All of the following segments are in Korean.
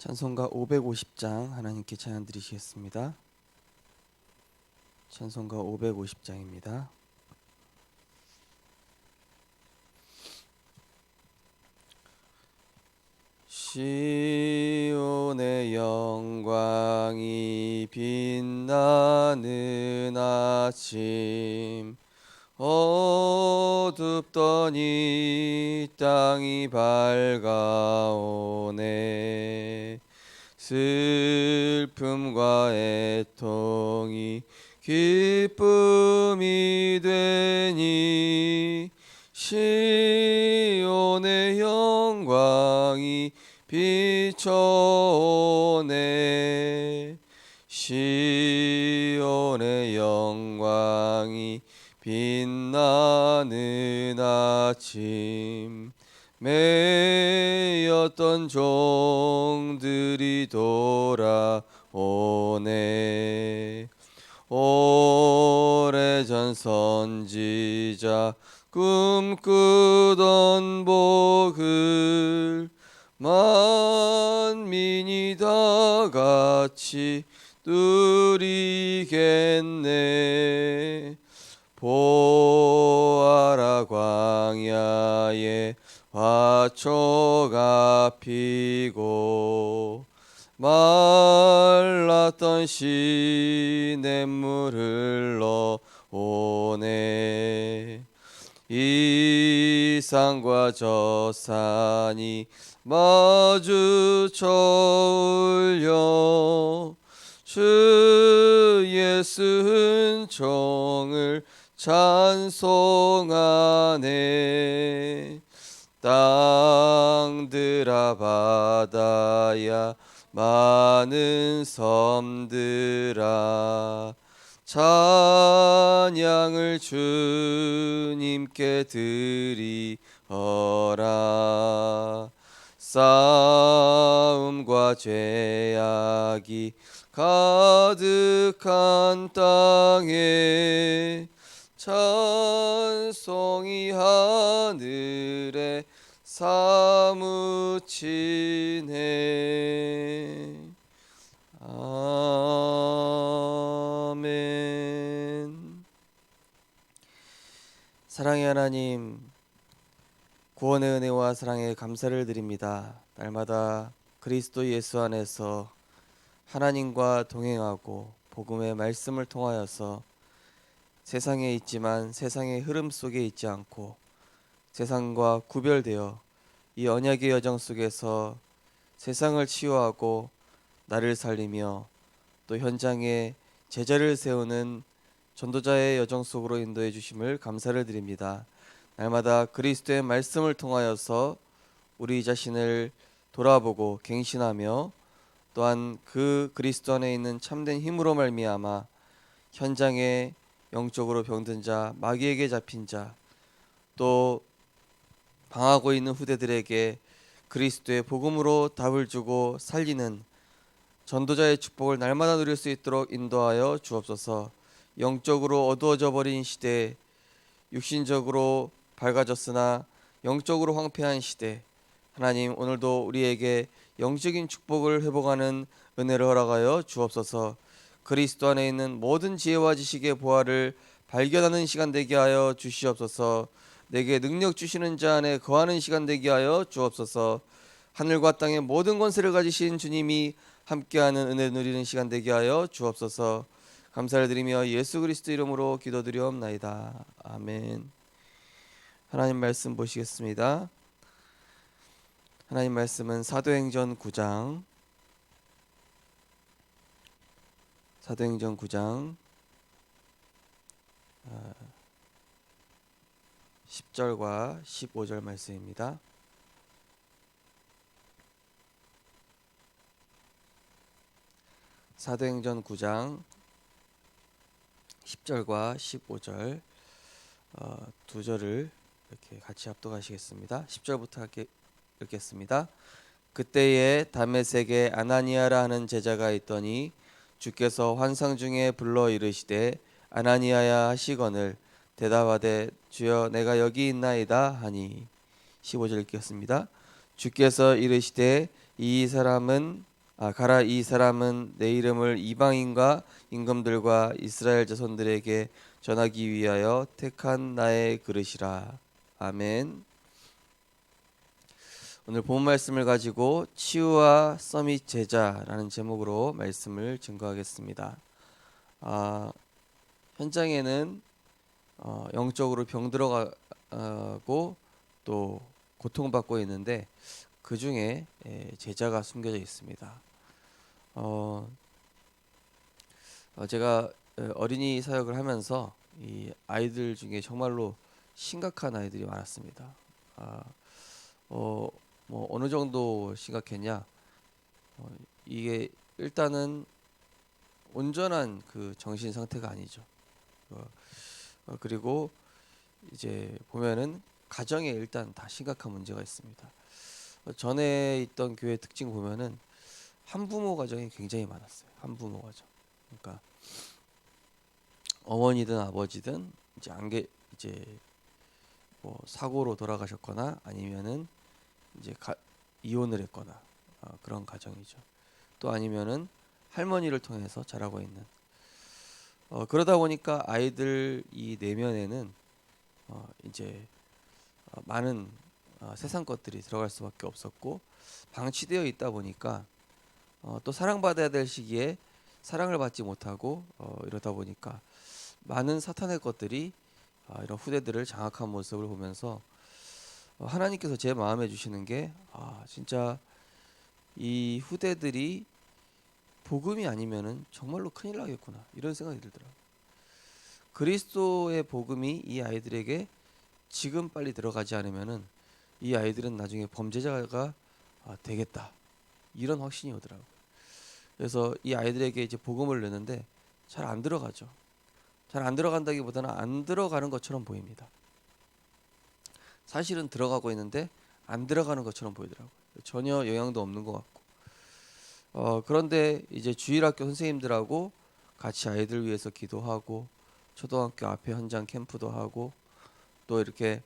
찬송가 550장 하나님께 찬양 드리시겠습니다. 찬송가 550장입니다. 시온의 영광이 빛나는 아침, 어둡던 이 땅이 밝아오네. 슬픔과 애통이 기쁨이 되니 시온의 영광이 비춰오네. 시온의 영광이 빛나는 아침, 매였던 종들이 돌아오네. 오래전 선지자 꿈꾸던 복을 만민이 다 같이 누리겠네. 보아라, 광야에 화초가 피고 말랐던 시냇물을 흘러오네. 이 산과 저 산이 마주쳐 울려 주 예수 은총을 찬송하네. 땅들아 바다야 많은 섬들아 찬양을 주님께 드리어라. 싸움과 죄악이 가득한 땅에 찬송이 하늘에 사무치네. 아멘. 사랑의 하나님, 구원의 은혜와 사랑에 감사를 드립니다. 날마다 그리스도 예수 안에서 하나님과 동행하고 복음의 말씀을 통하여서 세상에 있지만 세상의 흐름 속에 있지 않고 세상과 구별되어 이 언약의 여정 속에서 세상을 치유하고 나를 살리며 또 현장에 제자를 세우는 전도자의 여정 속으로 인도해 주심을 감사를 드립니다. 날마다 그리스도의 말씀을 통하여서 우리 자신을 돌아보고 갱신하며 또한 그 그리스도 안에 있는 참된 힘으로 말미암아 현장에 영적으로 병든 자, 마귀에게 잡힌 자, 또 방하고 있는 후대들에게 그리스도의 복음으로 답을 주고 살리는 전도자의 축복을 날마다 누릴 수 있도록 인도하여 주옵소서. 영적으로 어두워져 버린 시대, 육신적으로 밝아졌으나 영적으로 황폐한 시대, 하나님 오늘도 우리에게 영적인 축복을 회복하는 은혜를 허락하여 주옵소서. 그리스도 안에 있는 모든 지혜와 지식의 보화를 발견하는 시간 되게 하여 주시옵소서. 내게 능력 주시는 자 안에 거하는 시간 되게 하여 주옵소서. 하늘과 땅의 모든 권세를 가지신 주님이 함께하는 은혜 누리는 시간 되게 하여 주옵소서. 감사를 드리며 예수 그리스도 이름으로 기도드리옵나이다. 아멘. 하나님 말씀 보시겠습니다. 하나님 말씀은 사도행전 9장 10절과 15절 말씀입니다. 사도행전 9장 10절과 15절 두 절을 이렇게 같이 합독하시겠습니다. 10절부터 읽겠습니다. 그때에 다메섹에 아나니아라 하는 제자가 있더니 주께서 환상 중에 불러 이르시되 아나니아야 하시거늘 대답하되 주여 내가 여기 있나이다 하니 15절 읽겠습니다. 주께서 이르시되 이 사람은 가라, 이 사람은 내 이름을 이방인과 임금들과 이스라엘 자손들에게 전하기 위하여 택한 나의 그릇이라. 아멘. 오늘 본 말씀을 가지고 치유와 서밋 제자라는 제목으로 말씀을 증거하겠습니다. 현장에는 영적으로 병들어가고 또 고통받고 있는데 그 중에 제자가 숨겨져 있습니다. 제가 어린이 사역을 하면서 이 아이들 중에 정말로 심각한 아이들이 많았습니다. 뭐 어느 정도 심각했냐? 이게 일단은 온전한 그 정신 상태가 아니죠. 그리고 이제 보면은 가정에 일단 다 심각한 문제가 있습니다. 전에 있던 교회 특징 보면은 한부모 가정이 굉장히 많았어요. 한부모 가정. 그러니까 어머니든 아버지든 이제 뭐 사고로 돌아가셨거나 아니면은 이제 이혼을 했거나 그런 가정이죠. 또 아니면은 할머니를 통해서 자라고 있는. 그러다 보니까 아이들 이 내면에는 이제 많은 세상 것들이 들어갈 수밖에 없었고 방치되어 있다 보니까 또 사랑받아야 될 시기에 사랑을 받지 못하고 이러다 보니까 많은 사탄의 것들이 이런 후대들을 장악한 모습을 보면서 하나님께서 제 마음에 주시는 게 진짜 이 후대들이 복음이 아니면은 정말로 큰일 나겠구나 이런 생각이 들더라고요. 그리스도의 복음이 이 아이들에게 지금 빨리 들어가지 않으면은 이 아이들은 나중에 범죄자가 되겠다 이런 확신이 오더라고요. 그래서 이 아이들에게 이제 복음을 내는데 잘 안 들어가죠. 잘 안 들어간다기보다는 안 들어가는 것처럼 보입니다. 사실은 들어가고 있는데 안 들어가는 것처럼 보이더라고요. 전혀 영향도 없는 것 같고. 그런데 이제 주일학교 선생님들하고 같이 아이들 위해서 기도하고 초등학교 앞에 현장 캠프도 하고 또 이렇게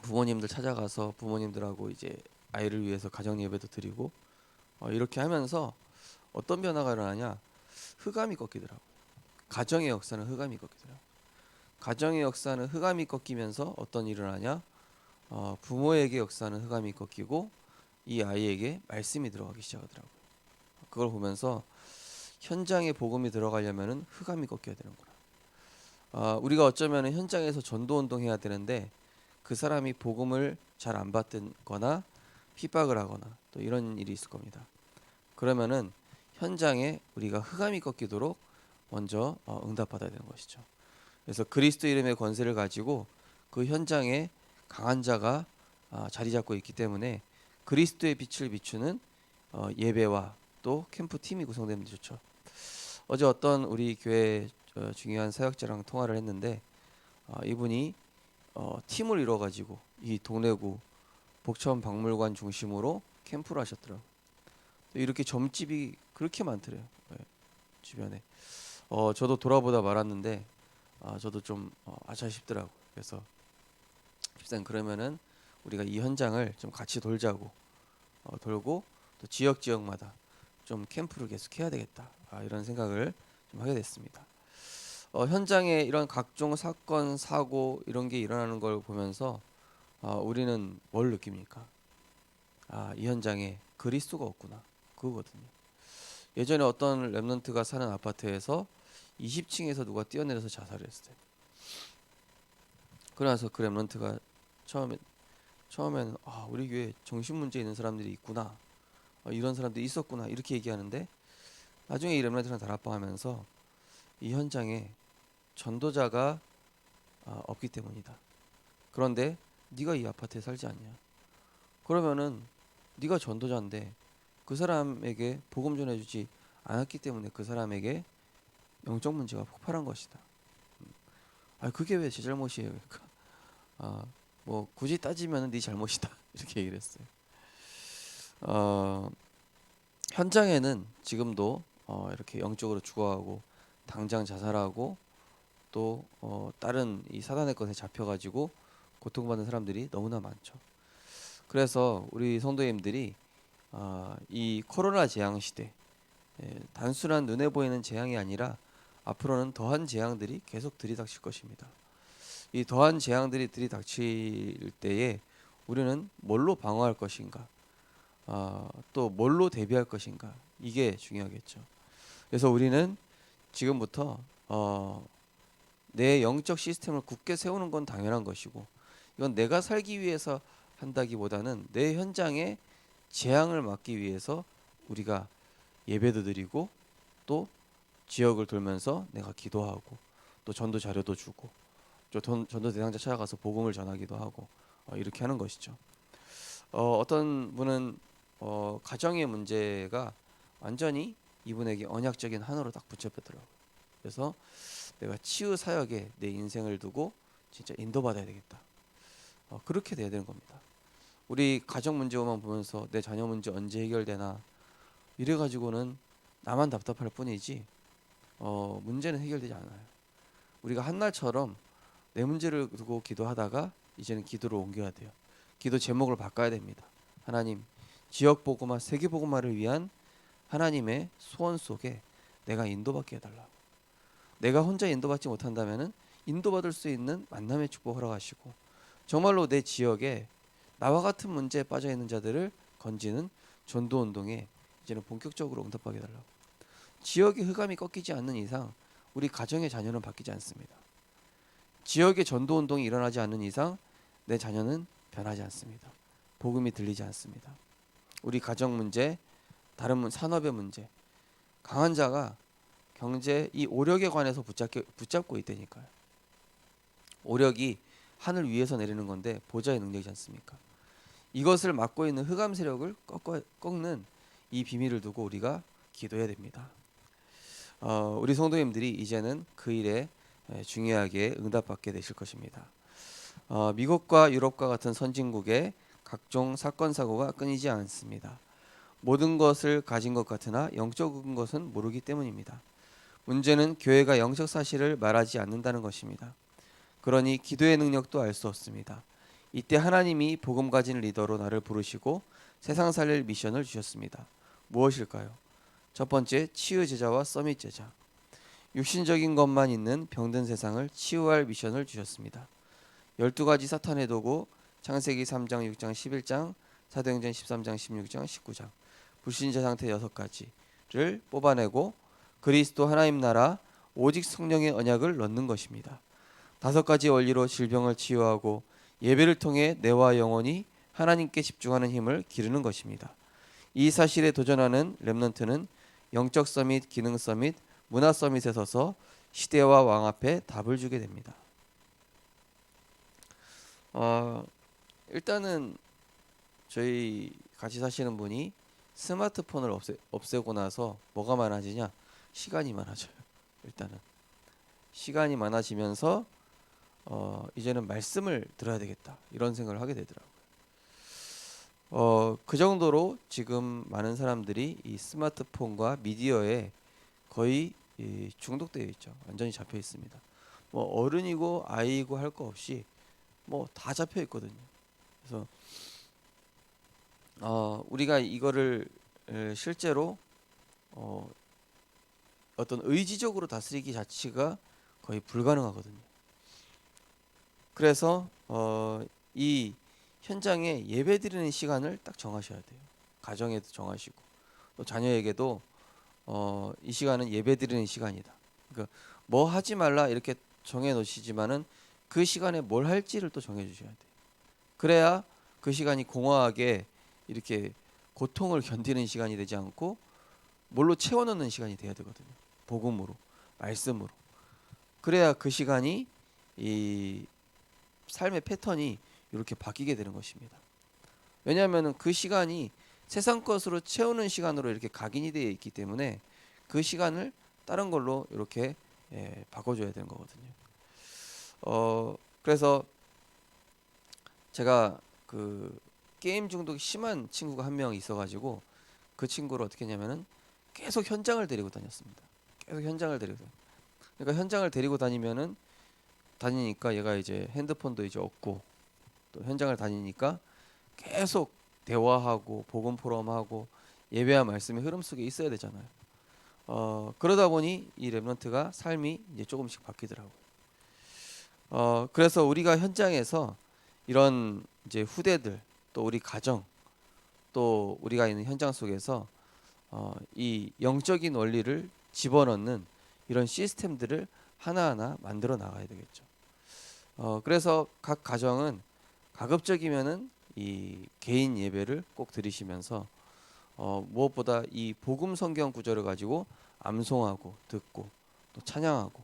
부모님들 찾아가서 부모님들하고 이제 아이를 위해서 가정 예배도 드리고 이렇게 하면서 어떤 변화가 일어나냐? 흑암이 꺾이더라고요. 가정의 역사는 흑암이 꺾이더라고요. 가정의 역사는 흑암이 꺾이면서 어떤 일을 하냐? 부모에게 역사는 흑암이 꺾이고 이 아이에게 말씀이 들어가기 시작하더라고요. 그걸 보면서 현장에 복음이 들어가려면은 흑암이 꺾여야 되는구나. 우리가 어쩌면 현장에서 전도 운동해야 되는데 그 사람이 복음을 잘 안 받거나 핍박을 하거나 또 이런 일이 있을 겁니다. 그러면은 현장에 우리가 흑암이 꺾이도록 먼저 응답받아야 되는 것이죠. 그래서 그리스도 이름의 권세를 가지고 그 현장에 강한 자가 자리 잡고 있기 때문에 그리스도의 빛을 비추는 예배와 또 캠프 팀이 구성되면 좋죠. 어제 어떤 우리 교회 중요한 사역자랑 통화를 했는데 이분이 팀을 이뤄 가지고 이 동래구 복천 박물관 중심으로 캠프를 하셨더라고요. 이렇게 점집이 그렇게 많더래요. 네, 주변에. 저도 돌아보다 말았는데 저도 좀 아차 싶더라고요. 그래서 집사님 그러면은 우리가 이 현장을 좀 같이 돌자고 돌고 또 지역마다 좀 캠프를 계속 해야 되겠다 이런 생각을 좀 하게 됐습니다. 현장에 이런 각종 사건 사고 이런 게 일어나는 걸 보면서 우리는 뭘 느낍니까? 이 현장에 그리스도가 없구나 그거거든요. 예전에 어떤 렘넌트가 사는 아파트에서 20층에서 누가 뛰어내려서 자살을 했어요. 그러면서 그 렘넌트가 처음에는 우리 교회 정신 문제 있는 사람들이 있구나, 이런 사람들이 있었구나 이렇게 얘기하는데 나중에 이 렘넌트랑 다락방하면서 이 현장에 전도자가 없기 때문이다. 그런데 네가 이 아파트에 살지 않냐? 그러면은 네가 전도자인데 그 사람에게 복음 전해주지 않았기 때문에 그 사람에게 영적 문제가 폭발한 것이다. 그게 왜 제 잘못이에요? 그러니까 뭐 굳이 따지면 네 잘못이다 이렇게 얘기를 했어요. 현장에는 지금도 이렇게 영적으로 죽어가고 당장 자살하고 또 다른 이 사단의 것에 잡혀가지고 고통받는 사람들이 너무나 많죠. 그래서 우리 성도님들이 이 코로나 재앙 시대, 단순한 눈에 보이는 재앙이 아니라 앞으로는 더한 재앙들이 계속 들이닥칠 것입니다. 이 더한 재앙들이 들이닥칠 때에 우리는 뭘로 방어할 것인가, 또 뭘로 대비할 것인가, 이게 중요하겠죠. 그래서 우리는 지금부터 내 영적 시스템을 굳게 세우는 건 당연한 것이고, 이건 내가 살기 위해서 한다기보다는 내 현장에 재앙을 막기 위해서 우리가 예배도 드리고, 또 지역을 돌면서 내가 기도하고, 또 전도 자료도 주고, 또 전도 대상자 찾아가서 복음을 전하기도 하고, 이렇게 하는 것이죠. 어떤 분은 가정의 문제가 완전히 이분에게 언약적인 하나로 딱 붙잡혔더라고요. 그래서 내가 치유 사역에 내 인생을 두고 진짜 인도받아야 되겠다. 그렇게 돼야 되는 겁니다. 우리 가정 문제만 보면서 내 자녀 문제 언제 해결되나 이래 가지고는 나만 답답할 뿐이지 문제는 해결되지 않아요. 우리가 한날처럼 내 문제를 두고 기도하다가 이제는 기도로 옮겨야 돼요. 기도 제목을 바꿔야 됩니다. 하나님, 지역 복음화, 세계 복음화를 위한 하나님의 소원 속에 내가 인도받게 해달라. 내가 혼자 인도받지 못한다면은 인도받을 수 있는 만남의 축복 허락하시고, 정말로 내 지역에 나와 같은 문제에 빠져 있는 자들을 건지는 전도 운동에 이제는 본격적으로 응답하게 해달라. 지역의 흑암이 꺾이지 않는 이상 우리 가정의 자녀는 바뀌지 않습니다. 지역의 전도 운동이 일어나지 않는 이상 내 자녀는 변하지 않습니다. 복음이 들리지 않습니다. 우리 가정 문제, 다른 산업의 문제, 강한 자가 경제 이 오력에 관해서 붙잡고 있다니까요. 오력이 하늘 위에서 내리는 건데 보좌의 능력이지 않습니까? 이것을 막고 있는 흑암 세력을 꺾는 이 비밀을 두고 우리가 기도해야 됩니다. 우리 성도님들이 이제는 그 일에 중요하게 응답받게 되실 것입니다. 미국과 유럽과 같은 선진국에 각종 사건 사고가 끊이지 않습니다. 모든 것을 가진 것 같으나 영적인 것은 모르기 때문입니다. 문제는 교회가 영적 사실을 말하지 않는다는 것입니다. 그러니 기도의 능력도 알 수 없습니다. 이때 하나님이 복음 가진 리더로 나를 부르시고 세상 살릴 미션을 주셨습니다. 무엇일까요? 첫 번째, 치유 제자와 서밋 제자. 육신적인 것만 있는 병든 세상을 치유할 미션을 주셨습니다. 12가지 사탄의 도구, 창세기 3장, 6장, 11장, 사도행전 13장, 16장, 19장, 불신자 상태 6가지를 뽑아내고 그리스도 하나님 나라 오직 성령의 언약을 넣는 것입니다. 5가지 원리로 질병을 치유하고 예배를 통해 뇌와 영혼이 하나님께 집중하는 힘을 기르는 것입니다. 이 사실에 도전하는 렘넌트는 영적 서밋, 기능 서밋, 문화 서밋에 서서 시대와 왕 앞에 답을 주게 됩니다. 일단은 저희 같이 사시는 분이 스마트폰을 없애고 나서 뭐가 많아지냐? 시간이 많아져요. 일단은 시간이 많아지면서 이제는 말씀을 들어야 되겠다 이런 생각을 하게 되더라고요. 그 정도로 지금 많은 사람들이 이 스마트폰과 미디어에 거의 중독되어 있죠. 완전히 잡혀 있습니다. 뭐 어른이고 아이고 할 거 없이 뭐 다 잡혀 있거든요. 그래서 우리가 이거를 실제로 어떤 의지적으로 다스리기 자체가 거의 불가능하거든요. 그래서 이 현장에 예배드리는 시간을 딱 정하셔야 돼요. 가정에도 정하시고 또 자녀에게도 이 시간은 예배드리는 시간이다. 그러니까 뭐 하지 말라 이렇게 정해 놓으시지만은 그 시간에 뭘 할지를 또 정해 주셔야 돼요. 그래야 그 시간이 공허하게 이렇게 고통을 견디는 시간이 되지 않고 뭘로 채워 넣는 시간이 돼야 되거든요. 복음으로, 말씀으로. 그래야 그 시간이 이 삶의 패턴이 이렇게 바뀌게 되는 것입니다. 왜냐하면 그 시간이 세상 것으로 채우는 시간으로 이렇게 각인이 되어 있기 때문에 그 시간을 다른 걸로 이렇게 바꿔줘야 되는 거거든요. 그래서 제가 그 게임 중독이 심한 친구가 한 명 있어가지고 그 친구를 어떻게 했냐면은 계속 현장을 데리고 다녔습니다. 계속 현장을 데리고 그러니까 현장을 데리고 다니니까 얘가 이제 핸드폰도 이제 없고 또 현장을 다니니까 계속 대화하고 복음 포럼하고 예배와 말씀의 흐름 속에 있어야 되잖아요. 그러다 보니 이 렘넌트가 삶이 이제 조금씩 바뀌더라고요. 그래서 우리가 현장에서 이런 이제 후대들, 또 우리 가정, 또 우리가 있는 현장 속에서 이 영적인 원리를 집어넣는 이런 시스템들을 하나하나 만들어 나가야 되겠죠. 그래서 각 가정은 가급적이면은 이 개인 예배를 꼭 드리시면서 무엇보다 이 복음 성경 구절을 가지고 암송하고 듣고 또 찬양하고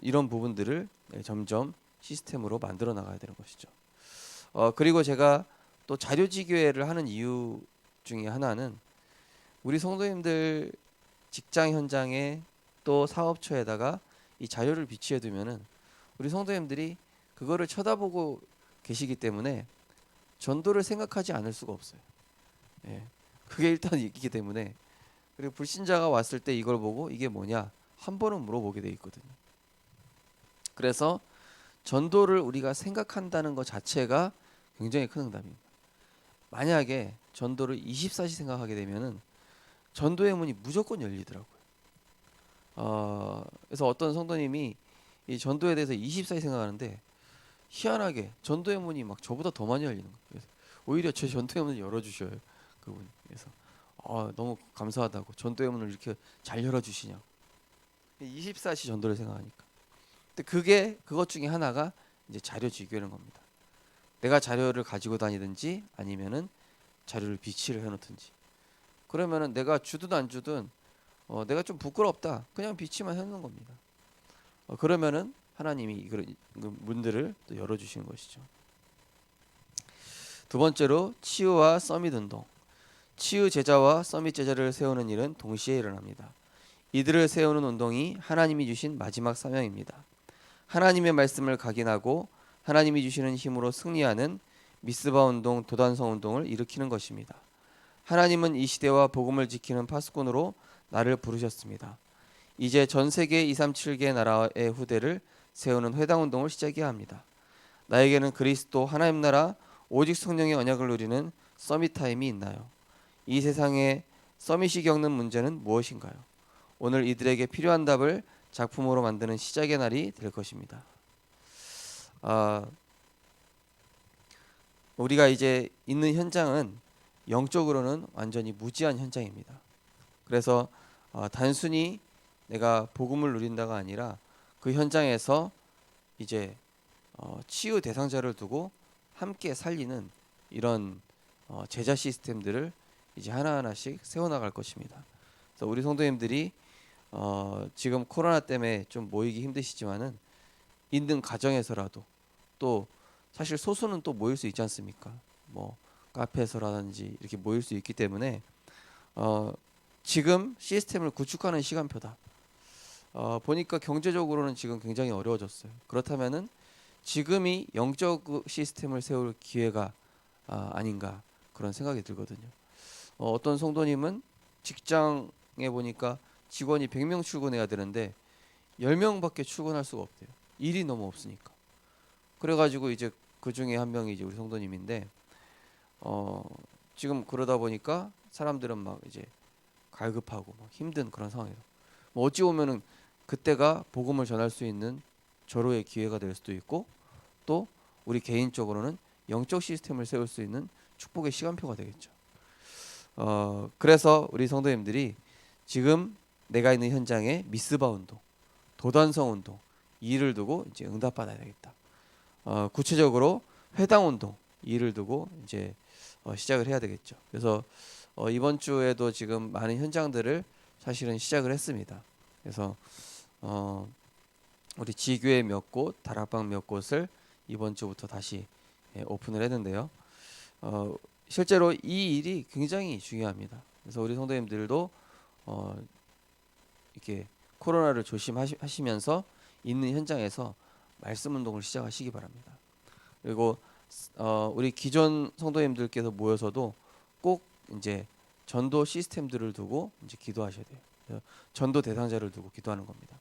이런 부분들을 점점 시스템으로 만들어 나가야 되는 것이죠. 그리고 제가 또 자료지교회를 하는 이유 중에 하나는 우리 성도님들 직장 현장에 또 사업처에다가 이 자료를 비치해 두면은 우리 성도님들이 그거를 쳐다보고 계시기 때문에 전도를 생각하지 않을 수가 없어요. 예. 그게 일단 있기 때문에, 그리고 불신자가 왔을 때 이걸 보고 이게 뭐냐 한 번은 물어보게 돼 있거든요. 그래서 전도를 우리가 생각한다는 것 자체가 굉장히 큰 응답입니다. 만약에 전도를 24시 생각하게 되면은 전도의 문이 무조건 열리더라고요. 그래서 어떤 성도님이 이 전도에 대해서 24시 생각하는데 희한하게 전도의 문이 막 저보다 더 많이 열리는 거예요. 그래서 오히려 제 전도의 문을 열어주셔요, 그분이. 그래서 너무 감사하다고, 전도의 문을 이렇게 잘 열어주시냐고. 24시 전도를 생각하니까. 근데 그것 중에 하나가 이제 자료 지교라는 겁니다. 내가 자료를 가지고 다니든지 아니면은 자료를 비치를 해놓든지. 그러면은 내가 주든 안 주든 내가 좀 부끄럽다, 그냥 비치만 해놓는 겁니다. 그러면은 하나님이 그 문들을 또 열어주시는 것이죠. 두 번째로 치유와 서밋 운동. 치유 제자와 서밋 제자를 세우는 일은 동시에 일어납니다. 이들을 세우는 운동이 하나님이 주신 마지막 사명입니다. 하나님의 말씀을 각인하고 하나님이 주시는 힘으로 승리하는 미스바 운동, 도단성 운동을 일으키는 것입니다. 하나님은 이 시대와 복음을 지키는 파수꾼으로 나를 부르셨습니다. 이제 전 세계 237개 나라의 후대를 세우는 회당 운동을 시작해야 합니다. 나에게는 그리스도 하나님 나라 오직 성령의 언약을 누리는 서밋 타임이 있나요? 이 세상에 서밋이 겪는 문제는 무엇인가요? 오늘 이들에게 필요한 답을 작품으로 만드는 시작의 날이 될 것입니다. 우리가 이제 있는 현장은 영적으로는 완전히 무지한 현장입니다. 그래서 단순히 내가 복음을 누린다가 아니라 그 현장에서 이제 치유 대상자를 두고 함께 살리는 이런 제자 시스템들을 이제 하나하나씩 세워나갈 것입니다. 그래서 우리 성도님들이 지금 코로나 때문에 좀 모이기 힘드시지만은 있는 가정에서라도, 또 사실 소수는 또 모일 수 있지 않습니까? 뭐 카페에서라든지 이렇게 모일 수 있기 때문에 지금 시스템을 구축하는 시간표다. 보니까 경제적으로는 지금 굉장히 어려워졌어요. 그렇다면은 지금이 영적 시스템을 세울 기회가 아닌가, 그런 생각이 들거든요. 어떤 성도님은 직장에 보니까 직원이 100명 출근해야 되는데 10명밖에 출근할 수가 없대요. 일이 너무 없으니까. 그래가지고 이제 그 중에 한 명이 이제 우리 성도님인데 지금 그러다 보니까 사람들은 막 이제 갈급하고 막 힘든 그런 상황이에요. 뭐 어찌 보면은 그때가 복음을 전할 수 있는 절호의 기회가 될 수도 있고, 또 우리 개인적으로는 영적 시스템을 세울 수 있는 축복의 시간표가 되겠죠. 그래서 우리 성도님들이 지금 내가 있는 현장에 미스바 운동, 도단성 운동, 이 일을 두고 이제 응답받아야 되겠다. 구체적으로 회당 운동, 이 일을 두고 이제 시작을 해야 되겠죠. 그래서 이번 주에도 지금 많은 현장들을 사실은 시작을 했습니다. 그래서 우리 지교회 몇 곳, 다락방 몇 곳을 이번 주부터 다시 오픈을 했는데요. 실제로 이 일이 굉장히 중요합니다. 그래서 우리 성도님들도 이렇게 코로나를 조심하시면서 있는 현장에서 말씀 운동을 시작하시기 바랍니다. 그리고 우리 기존 성도님들께서 모여서도 꼭 이제 전도 시스템들을 두고 이제 기도하셔야 돼요. 그래서 전도 대상자를 두고 기도하는 겁니다.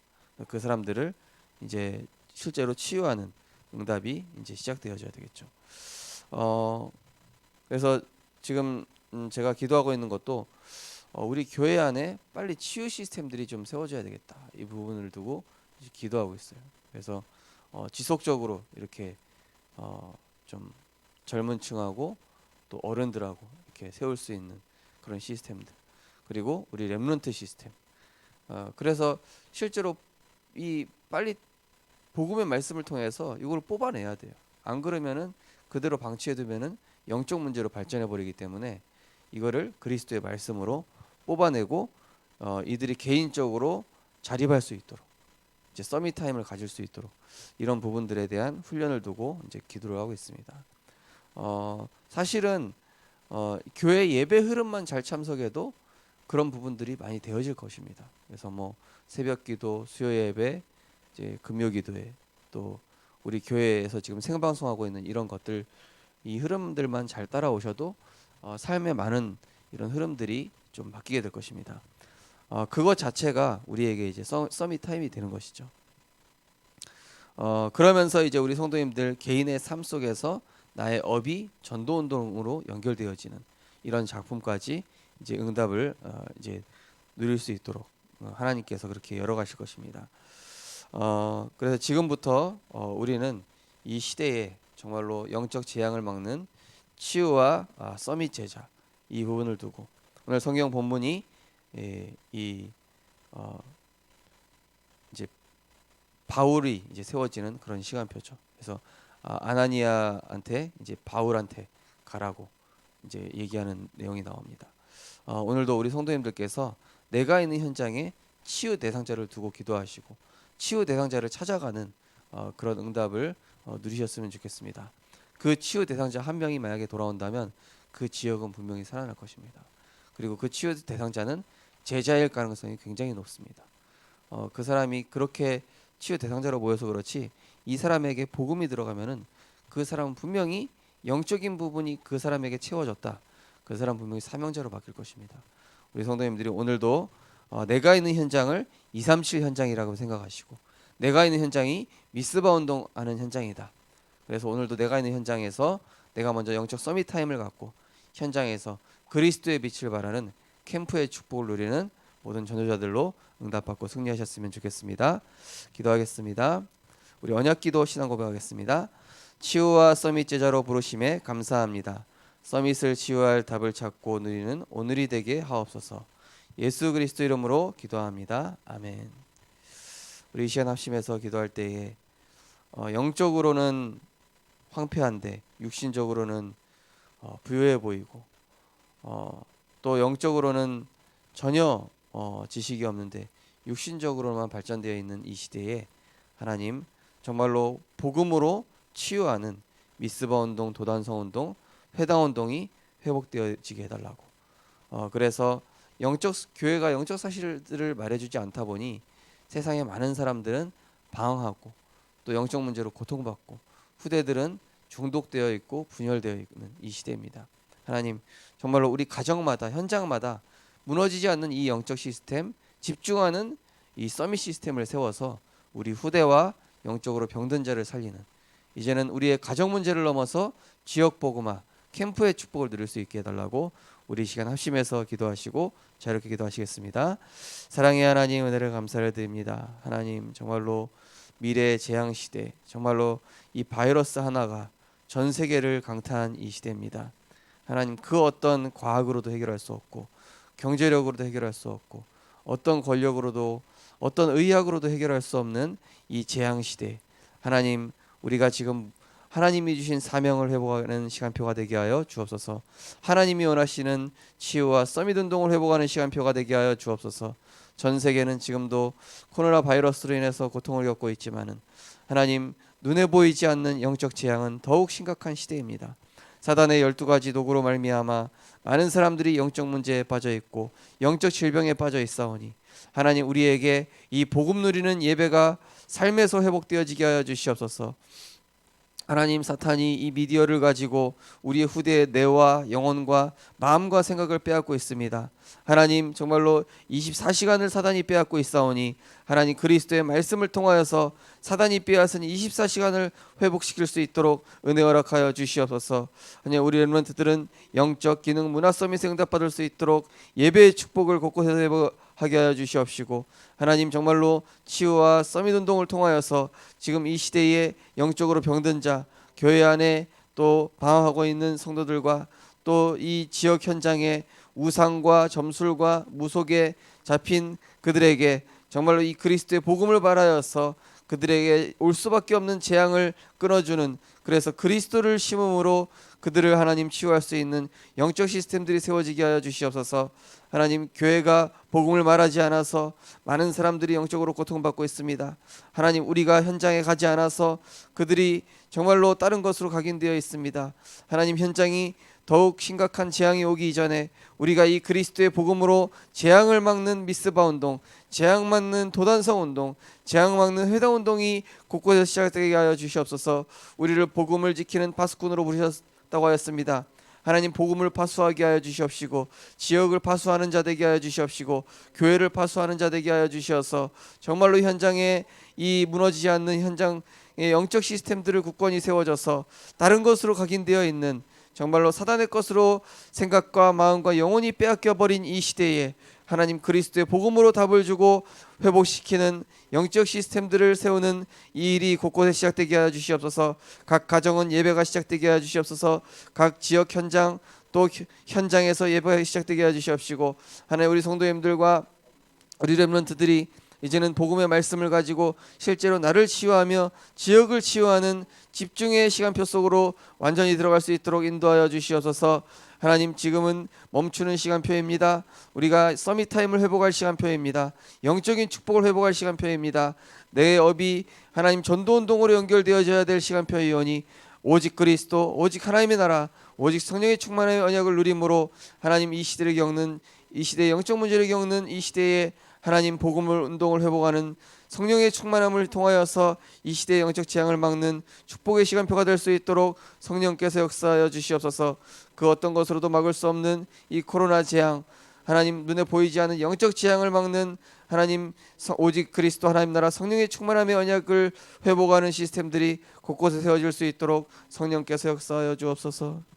그 사람들을 이제 실제로 치유하는 응답이 이제 시작되어져야 되겠죠. 그래서 지금 제가 기도하고 있는 것도 우리 교회 안에 빨리 치유 시스템들이 좀 세워져야 되겠다. 이 부분을 두고 이제 기도하고 있어요. 그래서 지속적으로 이렇게 좀 젊은 층하고 또 어른들하고 이렇게 세울 수 있는 그런 시스템들, 그리고 우리 렘넌트 시스템. 그래서 실제로 이 빨리 복음의 말씀을 통해서 이걸 뽑아내야 돼요. 안 그러면은 그대로 방치해두면은 영적 문제로 발전해 버리기 때문에 이거를 그리스도의 말씀으로 뽑아내고 이들이 개인적으로 자립할 수 있도록, 이제 서밋 타임을 가질 수 있도록 이런 부분들에 대한 훈련을 두고 이제 기도를 하고 있습니다. 사실은 교회 예배 흐름만 잘 참석해도 그런 부분들이 많이 되어질 것입니다. 그래서 뭐 새벽기도, 수요 예배, 이제 금요 기도회, 또 우리 교회에서 지금 생방송하고 있는 이런 것들, 이 흐름들만 잘 따라오셔도 삶의 많은 이런 흐름들이 좀 바뀌게 될 것입니다. 그것 자체가 우리에게 이제 서밋 타임이 되는 것이죠. 그러면서 이제 우리 성도님들 개인의 삶 속에서 나의 업이 전도 운동으로 연결되어지는 이런 작품까지 이제 응답을 이제 누릴 수 있도록 하나님께서 그렇게 열어가실 것입니다. 그래서 지금부터 우리는 이 시대에 정말로 영적 재앙을 막는 치유와 서밋 제자, 이 부분을 두고 오늘 성경 본문이 이 이제 바울이 이제 세워지는 그런 시간표죠. 그래서 아나니아한테 이제 바울한테 가라고 이제 얘기하는 내용이 나옵니다. 오늘도 우리 성도님들께서 내가 있는 현장에 치유 대상자를 두고 기도하시고 치유 대상자를 찾아가는 그런 응답을 누리셨으면 좋겠습니다. 그 치유 대상자 한 명이 만약에 돌아온다면 그 지역은 분명히 살아날 것입니다. 그리고 그 치유 대상자는 제자일 가능성이 굉장히 높습니다. 그 사람이 그렇게 치유 대상자로 모여서 그렇지, 이 사람에게 복음이 들어가면은 그 사람은 분명히 영적인 부분이 그 사람에게 채워졌다. 그 사람 분명히 사명자로 바뀔 것입니다. 우리 성도님들이 오늘도 내가 있는 현장을 237 현장이라고 생각하시고, 내가 있는 현장이 미스바 운동하는 현장이다. 그래서 오늘도 내가 있는 현장에서 내가 먼저 영적 서밋 타임을 갖고 현장에서 그리스도의 빛을 발하는 캠프의 축복을 누리는 모든 전도자들로 응답받고 승리하셨으면 좋겠습니다. 기도하겠습니다. 우리 언약기도 신앙 고백하겠습니다. 치유와 서밋 제자로 부르심에 감사합니다. 서밋을 치유할 답을 찾고 누리는 오늘이 되게 하옵소서. 예수 그리스도 이름으로 기도합니다. 아멘. 우리 이 시간 합심해서 기도할 때에 영적으로는 황폐한데 육신적으로는 부유해 보이고 또 영적으로는 전혀 지식이 없는데 육신적으로만 발전되어 있는 이 시대에 하나님 정말로 복음으로 치유하는 미스바 운동, 도단성 운동, 회당 운동이 회복되어지게 해달라고. 그래서 교회가 영적 사실들을 말해주지 않다 보니 세상의 많은 사람들은 방황하고 또 영적 문제로 고통받고 후대들은 중독되어 있고 분열되어 있는 이 시대입니다. 하나님 정말로 우리 가정마다 현장마다 무너지지 않는 이 영적 시스템, 집중하는 이 서밋 시스템을 세워서 우리 후대와 영적으로 병든 자를 살리는, 이제는 우리의 가정 문제를 넘어서 지역 복음화, 캠프의 축복을 누릴 수 있게 해달라고 우리 시간 합심해서 기도하시고 자유롭게 기도하시겠습니다. 사랑의 하나님, 은혜를 감사를 드립니다. 하나님 정말로 미래의 재앙 시대, 정말로 이 바이러스 하나가 전 세계를 강타한 이 시대입니다. 하나님 그 어떤 과학으로도 해결할 수 없고 경제력으로도 해결할 수 없고 어떤 권력으로도 어떤 의학으로도 해결할 수 없는 이 재앙 시대, 하나님 우리가 지금 하나님이 주신 사명을 회복하는 시간표가 되게 하여 주옵소서. 하나님이 원하시는 치유와 서밋 운동을 회복하는 시간표가 되게 하여 주옵소서. 전 세계는 지금도 코로나 바이러스로 인해서 고통을 겪고 있지만은 하나님 눈에 보이지 않는 영적 재앙은 더욱 심각한 시대입니다. 사단의 12가지 도구로 말미암아 많은 사람들이 영적 문제에 빠져 있고 영적 질병에 빠져 있사오니 하나님 우리에게 이 복음 누리는 예배가 삶에서 회복되어지게 하여 주시옵소서. 하나님, 사탄이 이 미디어를 가지고 우리의 후대의 뇌와 영혼과 마음과 생각을 빼앗고 있습니다. 하나님, 정말로 24시간을 사단이 빼앗고 있사오니 하나님, 그리스도의 말씀을 통하여서 사단이 빼앗은 24시간을 회복시킬 수 있도록 은혜 허락하여 주시옵소서. 하나님, 우리 렘넌트들은 영적 기능 문화 서밋에 응답받을 수 있도록 예배의 축복을 곳곳에서 하게 하여 주시옵시고, 하나님, 정말로 치유와 서밋 운동을 통하여서 지금 이 시대에 영적으로 병든 자, 교회 안에 또 방황하고 있는 성도들과 또 이 지역 현장에 우상과 점술과 무속에 잡힌 그들에게 정말로 이 그리스도의 복음을 말하여서 그들에게 올 수밖에 없는 재앙을 끊어주는, 그래서 그리스도를 심음으로 그들을 하나님 치유할 수 있는 영적 시스템들이 세워지게 하여 주시옵소서. 하나님, 교회가 복음을 말하지 않아서 많은 사람들이 영적으로 고통받고 있습니다. 하나님, 우리가 현장에 가지 않아서 그들이 정말로 다른 것으로 각인되어 있습니다. 하나님, 현장이 더욱 심각한 재앙이 오기 이전에 우리가 이 그리스도의 복음으로 재앙을 막는 미스바 운동, 재앙 막는 도단성 운동, 재앙 막는 회당 운동이 곳곳에서 시작되게 하여 주시옵소서. 우리를 복음을 지키는 파수꾼으로 부르셨다고 하였습니다. 하나님, 복음을 파수하게 하여 주시옵시고, 지역을 파수하는 자 되게 하여 주시옵시고, 교회를 파수하는 자 되게 하여 주시어서 정말로 현장에 이 무너지지 않는 현장의 영적 시스템들을 굳건히 세워져서 다른 것으로 각인되어 있는, 정말로 사단의 것으로 생각과 마음과 영혼이 빼앗겨 버린 이 시대에 하나님, 그리스도의 복음으로 답을 주고 회복시키는 영적 시스템들을 세우는 이 일이 곳곳에 시작되게 하여 주시옵소서. 각 가정은 예배가 시작되게 하여 주시옵소서. 각 지역 현장 또 현장에서 예배가 시작되게 하여 주시옵시고, 하나님, 우리 성도님들과 우리 렘넌트들이 이제는 복음의 말씀을 가지고 실제로 나를 치유하며 지역을 치유하는 집중의 시간표 속으로 완전히 들어갈 수 있도록 인도하여 주시옵소서. 하나님, 지금은 멈추는 시간표입니다. 우리가 서밋 타임을 회복할 시간표입니다. 영적인 축복을 회복할 시간표입니다. 내 업이 하나님 전도 운동으로 연결되어져야 될 시간표이오니 오직 그리스도, 오직 하나님의 나라, 오직 성령의 충만의 언약을 누림으로 하나님, 이 시대를 겪는, 이 시대의 영적 문제를 겪는 이 시대에 하나님, 복음을 운동을 회복하는 성령의 충만함을 통하여서 이 시대의 영적 재앙을 막는 축복의 시간표가 될 수 있도록 성령께서 역사하여 주시옵소서. 그 어떤 것으로도 막을 수 없는 이 코로나 재앙, 하나님, 눈에 보이지 않는 영적 재앙을 막는 하나님, 오직 그리스도 하나님 나라 성령의 충만함의 언약을 회복하는 시스템들이 곳곳에 세워질 수 있도록 성령께서 역사하여 주옵소서.